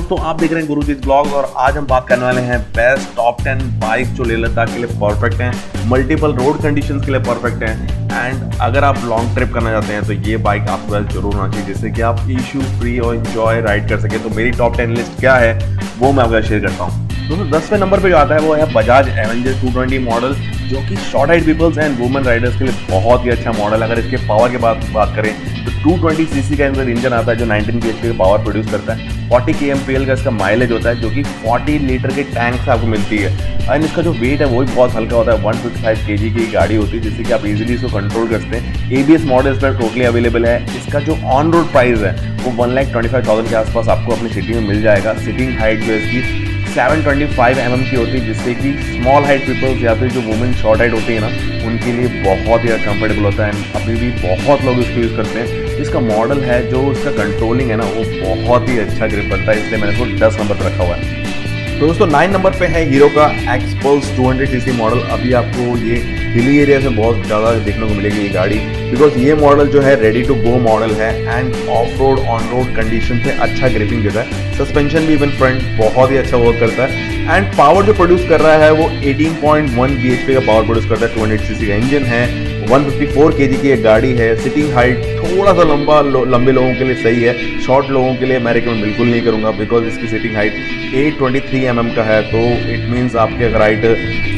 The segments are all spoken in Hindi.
दोस्तों, आप देख रहे हैं गुरुजीत ब्लॉग और आज हम बात करने वाले हैं बेस्ट टॉप 10 बाइक जो लेह लद्दाख के लिए परफेक्ट हैं, मल्टीपल रोड कंडीशंस के लिए परफेक्ट हैं। एंड अगर आप लॉन्ग ट्रिप करना चाहते हैं तो ये बाइक आपके पास जरूर होना चाहिए, जिससे कि आप इशू फ्री और इंजॉय राइड कर सके। तो मेरी टॉप 10 लिस्ट क्या है वो मैं आपके साथ शेयर करता हूँ। दोस्तों 10वें नंबर पे जो आता है वो है बजाज एवेंजर 220 मॉडल, जो कि short height peoples and women riders के लिए बहुत ही अच्छा मॉडल। अगर इसके पावर के बात करें तो 220 सीसी का अंदर इंजन आता है जो 19 bhp का पावर प्रोड्यूस करता है। 40 kmpl का इसका माइलेज होता है, जो कि 40 लीटर के टैंक से आपको मिलती है। एंड इसका जो वेट है वो भी बहुत हल्का होता है, 155 kg की गाड़ी होती है, जिससे कि आप इजीली इसको कंट्रोल कर सकते हैं। ABS मॉडल इस पर टोटली अवेलेबल है। इसका जो ऑन रोड प्राइस है वो 1,25,000 के आसपास आपको अपनी सिटी में मिल जाएगा। सिटिंग हाइट जो इसकी 725 mm की होती है, जिससे कि स्मॉल हाइट पीपल्स या फिर जो वुमेन शॉर्ट हाइट होती है ना, उनके लिए बहुत ही कंफर्टेबल होता है। अभी भी बहुत लोग इसको यूज़ करते हैं। इसका मॉडल है जो इसका कंट्रोलिंग है ना वो बहुत ही अच्छा ग्रिप करता है, इसलिए मैंने इसको 10 नंबर पर रखा हुआ है। तो दोस्तों 9 नंबर पे है हीरो का एक्सपल्स 200 सीसी मॉडल। अभी आपको ये हिली एरिया में बहुत ज़्यादा देखने को मिलेगी ये गाड़ी, बिकॉज ये मॉडल जो है रेडी टू गो मॉडल है end of road on road condition पे अच्छा ग्रिपिंग देता है। सस्पेंशन भी इवन फ्रंट बहुत ही अच्छा वर्क करता है। एंड पावर जो प्रोड्यूस कर रहा है वो 18.1 bhp का पावर प्रोड्यूस करता है। 200 सीसी का इंजन है, 154 kg की एक गाड़ी है। सिटिंग हाइट थोड़ा सा लंबे लोगों के लिए सही है, शॉर्ट लोगों के लिए मैं रिकमेंड बिल्कुल नहीं करूंगा, बिकॉज इसकी सिटिंग हाइट 823 mm का है। तो इट मीन्स आपके अगर हाइट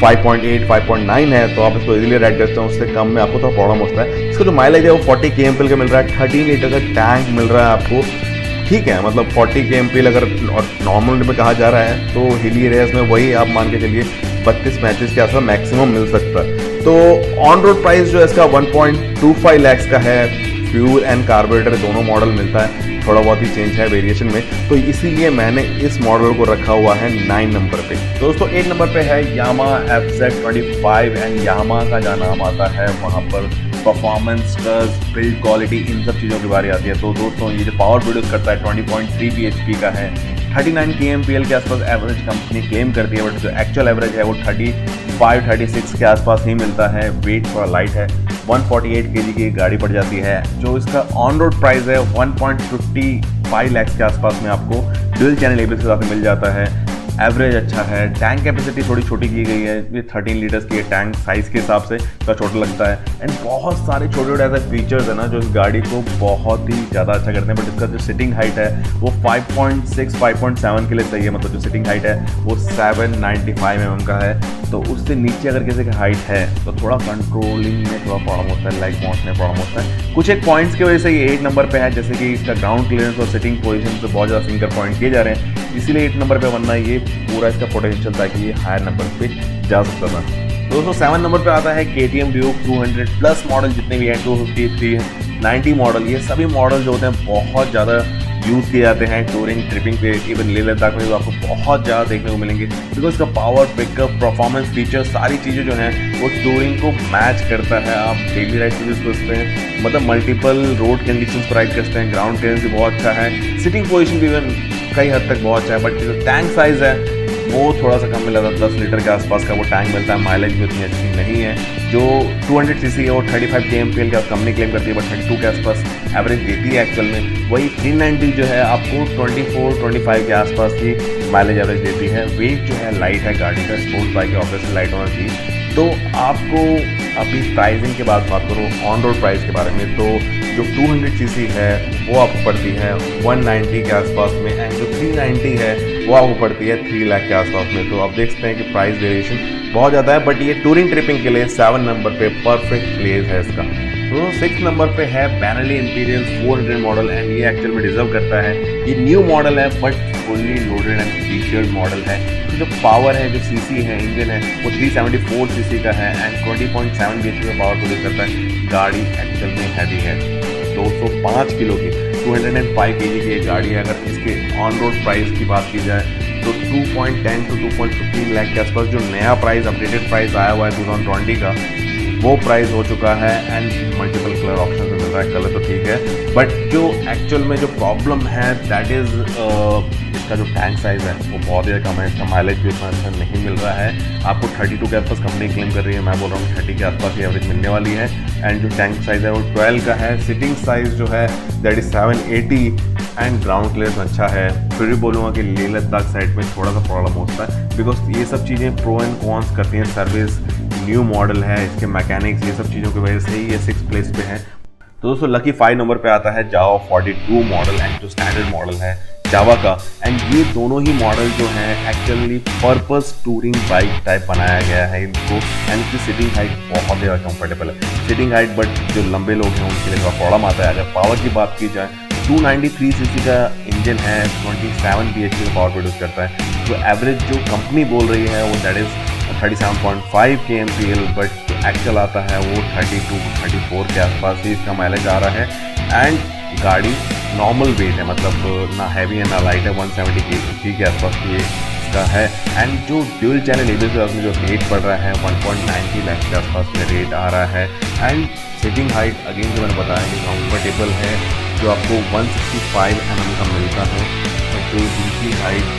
5.8 5.9 है तो आप इसको इजीली राइड करते हैं, उससे कम में आपको थोड़ा प्रॉब्लम होता है। इसका जो माइलेज है वो 40 kmpl का मिल रहा है, 13 लीटर का टैंक मिल रहा है आपको। ठीक है, मतलब 40 kmpl अगर नॉर्मल में कहा जा रहा है तो हिली एरियाज में वही आप मान के चलिए 32-35 के आसपास मैक्सिमम मिल सकता है। तो ऑन रोड प्राइस जो है इसका 1.25 lakhs का है। फ्यूल एंड कार्बोरेटर दोनों मॉडल मिलता है, थोड़ा बहुत ही चेंज है वेरिएशन में, तो इसीलिए मैंने इस मॉडल को रखा हुआ है 9 नंबर पे। दोस्तों 8 नंबर पे है यामाहा FZ25 एंड यामाहा का जहाँ नाम आता है वहाँ पर परफॉर्मेंस, बिल्ड क्वालिटी, इन सब चीज़ों की बारी आती है। तो दोस्तों ये जो पावर प्रोड्यूस करता है 20.3 bhp का है, 39 kmpl के आसपास एवरेज कंपनी क्लेम करती है, बट जो एक्चुअल एवरेज है वो 35-36 के आसपास ही मिलता है। वेट थोड़ा लाइट है, 148 kg की गाड़ी पड़ जाती है। जो इसका ऑन रोड प्राइस है 1.55 lakhs के आसपास में आपको डुअल चैनल ABS के साथ मिल जाता है। एवरेज अच्छा है, टैंक कैपेसिटी थोड़ी छोटी की गई है, ये 13 लीटर्स की टैंक साइज़ के हिसाब से थोड़ा छोटा लगता है। एंड बहुत सारे छोटे छोटे ऐसे फीचर्स है ना जो इस गाड़ी को बहुत ही ज़्यादा अच्छा करते हैं। बट इसका जो सिटिंग हाइट है वो 5.6-5.7 के लिए सही है, मतलब जो सिटिंग हाइट है वो 795 mm का है। तो उससे नीचे अगर किसी की हाइट है तो थोड़ा कंट्रोलिंग में थोड़ा प्रॉब्लम होता है, लाइक पहुँचने में प्रॉब्लम होता है। कुछ एक पॉइंट्स की वजह से ये 8 नंबर पे है, जैसे कि इसका ग्राउंड क्लियरेंस और सिटिंग पोजीशन पे बहुत ज़्यादा फिंगर पॉइंट किए जा रहे हैं, इसीलिए 8 नंबर पे, वरना ये पूरा इसका पोटेंशियल था कि ये हायर नंबर पे जा सकता था। दोस्तों 7 नंबर पे आता है KTM Duke 200 प्लस मॉडल, जितने भी हैं 250, 390 मॉडल, ये सभी मॉडल जो होते हैं बहुत ज़्यादा यूज़ किए जाते हैं टूरिंग ट्रिपिंग पे। इवन लेह लद्दाख में भी आपको बहुत ज़्यादा देखने को मिलेंगे, बिकॉज इसका पावर, पिकअप, परफॉर्मेंस, फीचर, सारी चीज़ें जो हैं वो टूरिंग को मैच करता है। आप डेली राइड यूज़ कर सकते हैं, मतलब मल्टीपल रोड कंडीशंस पर राइड कर सकते हैं। ग्राउंड क्लियरेंस भी बहुत अच्छा है, सिटिंग पोजीशन भी इवन कई हद तक बहुत अच्छा है। बट जो टैंक साइज़ है वो थोड़ा सा कम मिला था, 10 लीटर के आसपास का वो टैंक मिलता है। माइलेज भी उतनी अच्छी नहीं है। जो 200 सीसी है वो 35 kmpl का कंपनी क्लेम करती है, बट 32 के आसपास एवरेज देती है एक्चुअल में। वही 390 जो है आपको 24-25 के आसपास की माइलेज एवरेज देती है। वेट जो है लाइट है गाड़ी का, स्पोर्ट्स बाइक है, ऑब्वियसली लाइट होना चाहिए। तो आपको अभी प्राइसिंग के बाद बात करूँ ऑन रोड प्राइस के बारे में, तो जो 200 सीसी है वो आपको पड़ती है 190 के आसपास में, एंड जो 390 है वो आपको पड़ती है 3 लाख के आसपास में। तो आप देख सकते हैं कि प्राइस वेरिएशन बहुत ज़्यादा है, बट ये टूरिंग ट्रिपिंग के लिए 7 नंबर पे परफेक्ट प्लेस है इसका। तो 6 नंबर पे है बेनेली इंपीरियल 400 मॉडल, एंड ये एक्चुअल में डिजर्व करता है। ये न्यू मॉडल है but fully loaded and featured model है। तो जो पावर है, जो सीसी है, इंजन है वो 374 सीसी का है एंड 20.7 bhp का पावर प्रोड्यूस करता है। गाड़ी एक्चुअल में हैवी है, 205 किलो की, 205 kg की एक गाड़ी है। अगर इसके ऑन रोड प्राइस की बात की जाए तो 2.10 to 2.15 लाख के आसपास जो नया प्राइस, अपडेटेड प्राइस आया हुआ है 2020 का, वो प्राइस हो चुका है। एंड मल्टीपल कलर ऑप्शन मिल रहा है, कलर तो ठीक है, बट जो एक्चुअल में जो प्रॉब्लम है दैट इज़ इसका जो टैंक साइज़ है वो बहुत ही कम है। इसका माइलेज भी उतना अच्छा नहीं मिल रहा है। आपको 32 के आसपास कंपनी क्लेम कर रही है, मैं बोल रहा हूँ 30 के आसपास ही एवरेज मिलने वाली है। एंड जो टैंक साइज़ है वो 12 का है। सिटिंग साइज़ जो है that is 780 and ground clearance अच्छा है। फिर भी बोलूँगा कि लेह लद्दाख साइड में थोड़ा सा प्रॉब्लम होता है, बिकॉज ये सब चीज़ें प्रो एंड कॉन्स करती हैं। सर्विस न्यू मॉडल है, इसके मैकेनिक्स, ये सब चीज़ों की वजह से ही ये 6th प्लेस पे है। तो दोस्तों लकी 5 नंबर पे आता है जावा 42 मॉडल एंड जो स्टैंडर्ड मॉडल है जावा का। एंड ये दोनों ही मॉडल जो हैं actually purpose touring bike type बनाया गया है इनको। एंड इसकी सीटिंग हाइट बहुत ज़्यादा कंफर्टेबल है सीटिंग हाइट, बट जो लंबे लोग हैं उनके लिए थोड़ा प्रॉब्लम आता है। अगर पावर की बात की जाए 293 सीसी का इंजन है, 27 bhp का पावर प्रोड्यूस करता है। जो एवरेज जो कंपनी बोल रही है वो that is 37.5 kmpl, but actual आता है वो 32-34 के आसपास ही इसका माइलेज आ रहा है। एंड गाड़ी नॉर्मल वेट है, मतलब ना हैवी है ना लाइट है, 170 kg के आसपास ये इसका है। एंड जो ड्यूल चैनल एबीएस में जो रेट पड़ रहा है 1.90 लाख के आसपास में रेट आ रहा है। एंड सीटिंग हाइट अगेन जो मैंने बताया कि कंफर्टेबल है, जो आपको 165 mm का मिलता है। जो दूसरी हाइट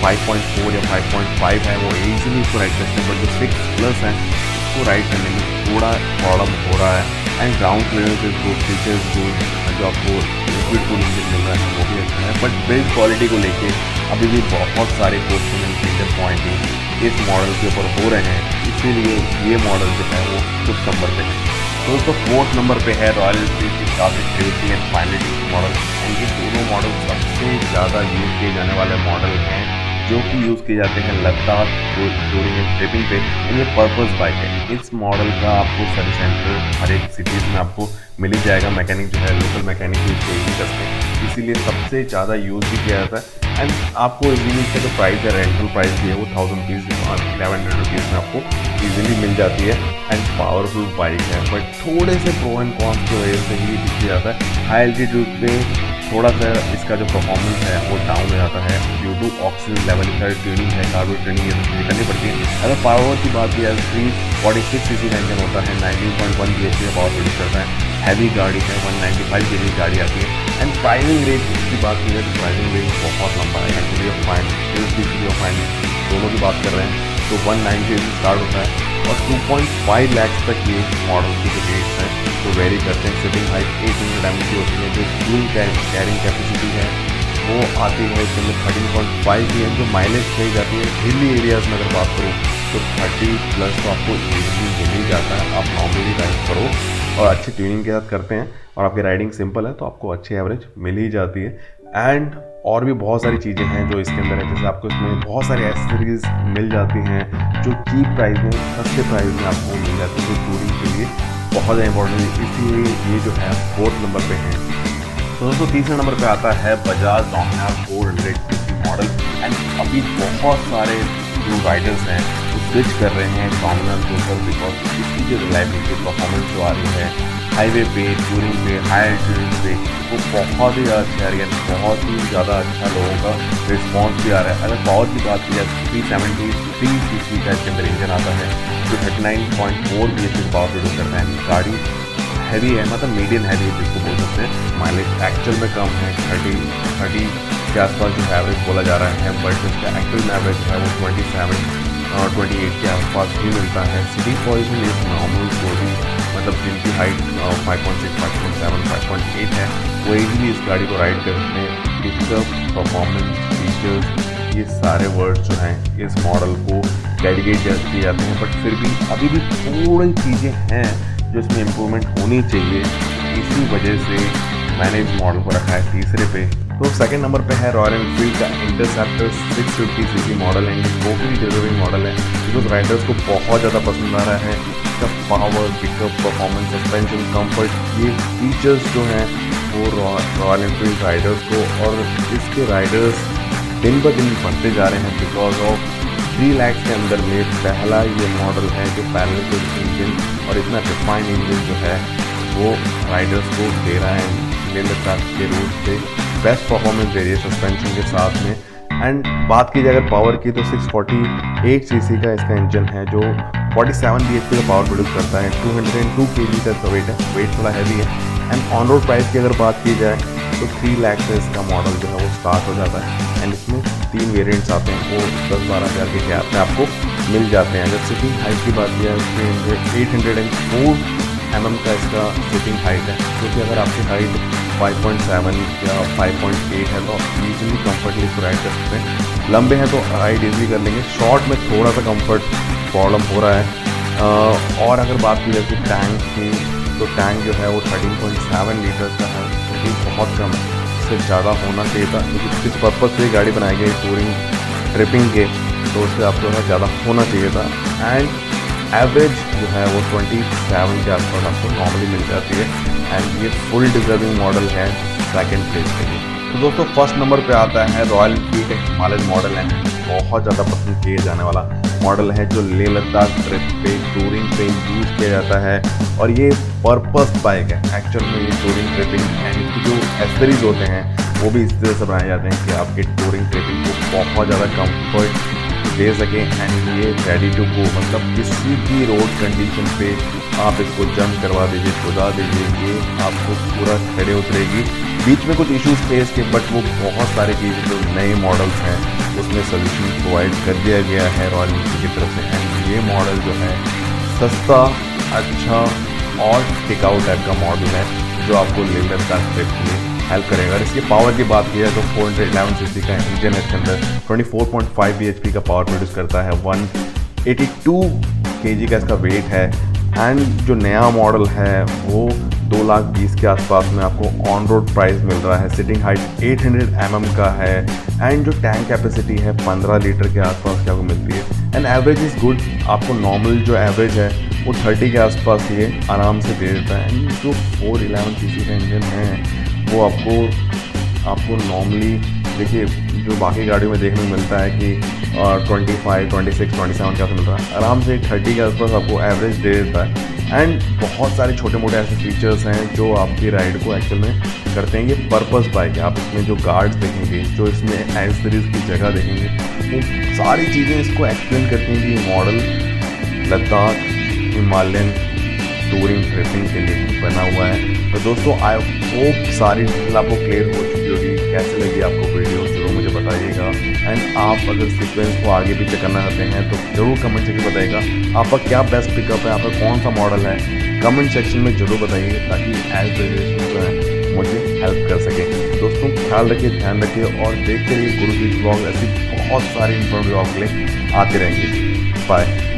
5.4 या 5.5 है वो ईजिली इसको राइड करते हैं, बट जो 6+ है उसको राइड करने में थोड़ा प्रॉब्लम हो रहा है। And ground clearance is good, features good, जो आपको लिक्विड कूल इंजन मिल रहा है वो भी अच्छा है। बट बिल्ड क्वालिटी को लेके अभी भी बहुत सारे क्वेश्चन एंड फीचर पॉइंट इस मॉडल के ऊपर हो रहे हैं, इसीलिए ये मॉडल जो है वो 5th नंबर पे है। तो दोस्तों 4th नंबर पे है रॉयल एनफील्ड की क्लासिक 350 एंड 500 मॉडल। एंड ये दोनों मॉडल सबसे ज़्यादा यूज़ किए जाने वाले मॉडल हैं, जो कि यूज़ किए जाते हैं लद्दाख टूरिंग एंड ट्रिपिंग पे। ये पर्पस बाइक है। इस मॉडल का आपको सर्विस सेंटर हर एक सिटीज़ में आपको मिल ही जाएगा। मैकेनिक जो है लोकल मैकेनिक यूज़ करते हैं, इसीलिए सबसे ज़्यादा यूज़ भी किया जाता है। एंड आपको इजीली इसका जो प्राइस है, रेंटल प्राइस भी है वो 1000 रुपीज़ 1100 रुपीज़ में आपको ईजिली मिल जाती है। एंड पावरफुल बाइक है, बट थोड़े से प्रो एंड कॉन्स की वजह से ही दिख जाता है। हाई एल्टीट्यूड पे थोड़ा सा इसका जो परफॉर्मेंस है वो डाउन हो जाता है ड्यू टू ऑक्सीजन लेवल का ट्यूनिंग है, कार्बन ट्यूनिंग ये सब चीज़ें करनी पड़ती है। अगर पावर की बात की जाए 346 सीसी का इंजन होता है, 19.1 bhp का पावर प्रोड्यूस करता है। हैवी गाड़ी है, 195 kg की गाड़ी आती है। एंड प्राइसिंग रेंज की बात की जाए तो प्राइसिंग रेंज बहुत लंबा है। एक्चुअली ऑफ फाइनेंस दोनों की बात कर रहे हैं तो 190 से स्टार्ट होता है और 2.5 लाख तक ये मॉडल की जो रेट्स हैं तो वेरी करते हैं। सीटिंग हाइट 800 mm की होती है। जो फ्यूल कैरिंग कैपेसिटी है वो आती है इसके अंदर 13.5 की है। जो माइलेज कही जाती है हिली एरियाज़ में अगर बात करूँ तो 30+ तो आपको इजीली मिल ही जाता है। आप नॉर्मली राइड करो और अच्छी ट्यूनिंग के साथ करते हैं और आपकी राइडिंग सिंपल है तो आपको अच्छी एवरेज मिल ही जाती है। एंड और भी बहुत सारी चीज़ें हैं जो इसके अंदर है, जैसे आपको इसमें बहुत सारी एक्सेसरीज मिल जाती हैं जो चीप प्राइस में, सस्ते प्राइस में आपको मिल जाती है, जो टूरिंग के लिए बहुत ज़्यादा इंपॉर्टेंट है। इसलिए ये जो है 4th नंबर पे है। तो दोस्तों 3रे नंबर पे आता है बजाज डोमिनार 400 मॉडल। एंड अभी बहुत सारे जो राइडर्स हैं वो स्विच कर रहे हैं डोमिनार के ऊपर, बिकॉज इसकी जो रिलायबिलिटी परफॉर्मेंस जो आ रही है हाईवे पे, टूरिंग पे, हाई एल्टीट्यूड पे वो बहुत ही अच्छा आ रही है। बहुत ही ज़्यादा अच्छा लोगों का रिस्पॉन्स भी आ रहा है। अगर पावर की बात की जाए 373 सीसी का इसके अंदर इंजन आता है जो 39.4 bhp पावर प्रोड्यूस करता है। गाड़ी हैवी है, मतलब मीडियम हैवी जिसको बोल सकते हैं। माइलेज एक्चुअल में कम है, 30 के आसपास जो एवरेज बोला जा रहा है, बट इसका एक्चुअल में एवरेज है वो 27-28 के आसपास ही मिलता है। सीटिंग पोजीशन इज नॉर्मल कोडी, मतलब जिनकी हाइट 5.6, 5.7, 5.8 है वो इजीली इस गाड़ी को राइड करते हैं। पिकअप, परफॉर्मेंस, फीचर्स, ये सारे वर्ड्स जो हैं इस मॉडल को डेडिकेट किए जाते हैं, बट फिर भी अभी भी थोड़ी चीज़ें हैं जो इसमें इम्प्रूवमेंट होनी चाहिए। इसी वजह से मैंने इस मॉडल को रखा है 3रे पे। तो 2nd नंबर पे है रॉयल एनफील्ड का इंटरसेप्टर 650 सीसी मॉडल है। ये बहुत ही डिजर्विंग मॉडल है बिकॉज राइडर्स को बहुत ज़्यादा पसंद आ रहा है। इसका power, pickup, performance, suspension, comfort, ये फीचर्स जो हैं वो रॉयल एनफील्ड राइडर्स को, और इसके राइडर्स दिन ब दिन बढ़ते जा रहे हैं बिकॉज ऑफ 3 लाख के अंदर में पहला ये मॉडल है जो पैरेलल इंजन और इतना रिफाइंड इंजन जो है वो राइडर्स को दे रहा है लेह लद्दाख के रूट पे। बेस्ट परफॉर्मेंस दे रही है सस्पेंशन के साथ में। एंड बात की जाए अगर पावर की तो 648 सीसी का इसका इंजन है जो 47 bhp का पावर प्रोड्यूस करता है। 202 kg का इसका वेट है, वेट थोड़ा हैवी है। एंड ऑन रोड प्राइस की अगर बात की जाए तो 3 लाख से इसका मॉडल जो है वो स्टार्ट हो जाता है। एंड इसमें 3 वेरिएंट्स आते हैं, वो 10-12 हज़ार के गैप में आपको मिल जाते हैं। अगर सिटिंग हाइट की बात की जाए 804 mm का इसका सिटिंग हाइट है, क्योंकि अगर आपकी हाइट 5.7 या 5.8 है तो आप ईजिली कम्फर्टली इसको राइड कर सकते हैं। लंबे हैं तो राइड ईजिली कर लेंगे। शॉर्ट में थोड़ा सा कंफर्ट प्रॉब्लम हो रहा है। और अगर बात की जाए टैंक की, तो टैंक जो है वो 13.7 लीटर का है, जो कि बहुत कम है। इससे ज़्यादा होना चाहिए था, क्योंकि किस पर्पज़ से गाड़ी बनाई गई टूरिंग ट्रिपिंग के, तो उससे आपको ज़्यादा होना चाहिए था। एंड एवरेज जो है वो 27 के आसपास आपको नॉर्मली मिल जाती है। एंड ये फुल डिजर्विंग मॉडल है सेकंड प्लेस के लिए। तो दोस्तों फर्स्ट नंबर पे आता है रॉयल एनफील्ड एक हिमालयन मॉडल है, बहुत ज़्यादा पसंद किए जाने वाला मॉडल है, जो लेह लद्दाख ट्रिप पे टूरिंग पे यूज़ किया जाता है। और ये पर्पस बाइक है एक्चुअल में। ये टूरिंग ट्रिपिंग एंड जो एसेसरीज होते हैं वो भी इस तरह से बनाए जाते हैं कि आपके टूरिंग ट्रिपिंग को बहुत ज़्यादा कंफर्ट दे सकें। एंड ये रेडी टू गो, मतलब किसी भी रोड कंडीशन पे आप इसको जंप करवा दीजिए, खुदा दीजिए, ये आपको पूरा खड़े उतरेगी। बीच में कुछ इश्यूज फेस के, बट वो बहुत सारी चीज़ें जो नए मॉडल्स हैं उसमें सोल्यूशन प्रोवाइड कर दिया गया है रॉयल एनफील्ड की तरफ से। एंड ये मॉडल जो है सस्ता, अच्छा और टिकाऊ टाइप का मॉडल है, जो आपको लेह लद्दाख ट्रिप के लिए हेल्प करेगा। अगर इसकी पावर की बात की जाए तो 411 सीसी का इंजन है, इसके अंदर 24.5 bhp का पावर प्रोड्यूस करता है, 182 kg का इसका वेट है। एंड जो नया मॉडल है वो 2,20,000 के आसपास में आपको ऑन रोड प्राइस मिल रहा है। सिटिंग हाइट 800 mm का है। एंड जो टैंक कैपेसिटी है 15 लीटर के आसपास की आपको मिलती है। एंड एवरेज इज़ गुड, आपको नॉर्मल जो एवरेज है वो 30 के आसपास ये आराम से दे देता है। एंड जो 411 सीसी का इंजन है वो आपको नॉर्मली देखिए जो बाकी गाड़ियों में देखने को मिलता है कि 25, 26, 27 का मिल रहा है, आराम से 30 के आसपास आपको एवरेज दे देता है। एंड बहुत सारे छोटे मोटे ऐसे फीचर्स हैं जो आपकी राइड को एक्चुअल में करते हैं। ये पर्पस बाइक है, आप इसमें जो गार्ड्स देखेंगे, जो इसमें एक्सेसरीज की जगह देखेंगे, वो सारी चीज़ें इसको एक्सप्लेन करती हैं कि ये model Ladakh Himalayan touring tripping के लिए बना हुआ है। तो दोस्तों आई होप सारी डिटेल आपको क्लियर हो चुकी होगी। कैसे लगी आपको वीडियो जरूर मुझे बताइएगा। एंड आप अगर सीक्वेंस को आगे पीछे करना चाहते हैं तो जरूर कमेंट सेक्शन में बताइएगा आपका क्या बेस्ट पिकअप है, आपका कौन सा मॉडल है, कमेंट सेक्शन में जरूर बताइए, ताकि एज सजेशन जो है मुझे हेल्प कर सके। दोस्तों ख्याल रखिए, ध्यान रखिए और देखते रहिए गुरुजी व्लॉग। ऐसी बहुत सारी इन्फॉर्मेटिव आपके लिए आते रहेंगे। बाय।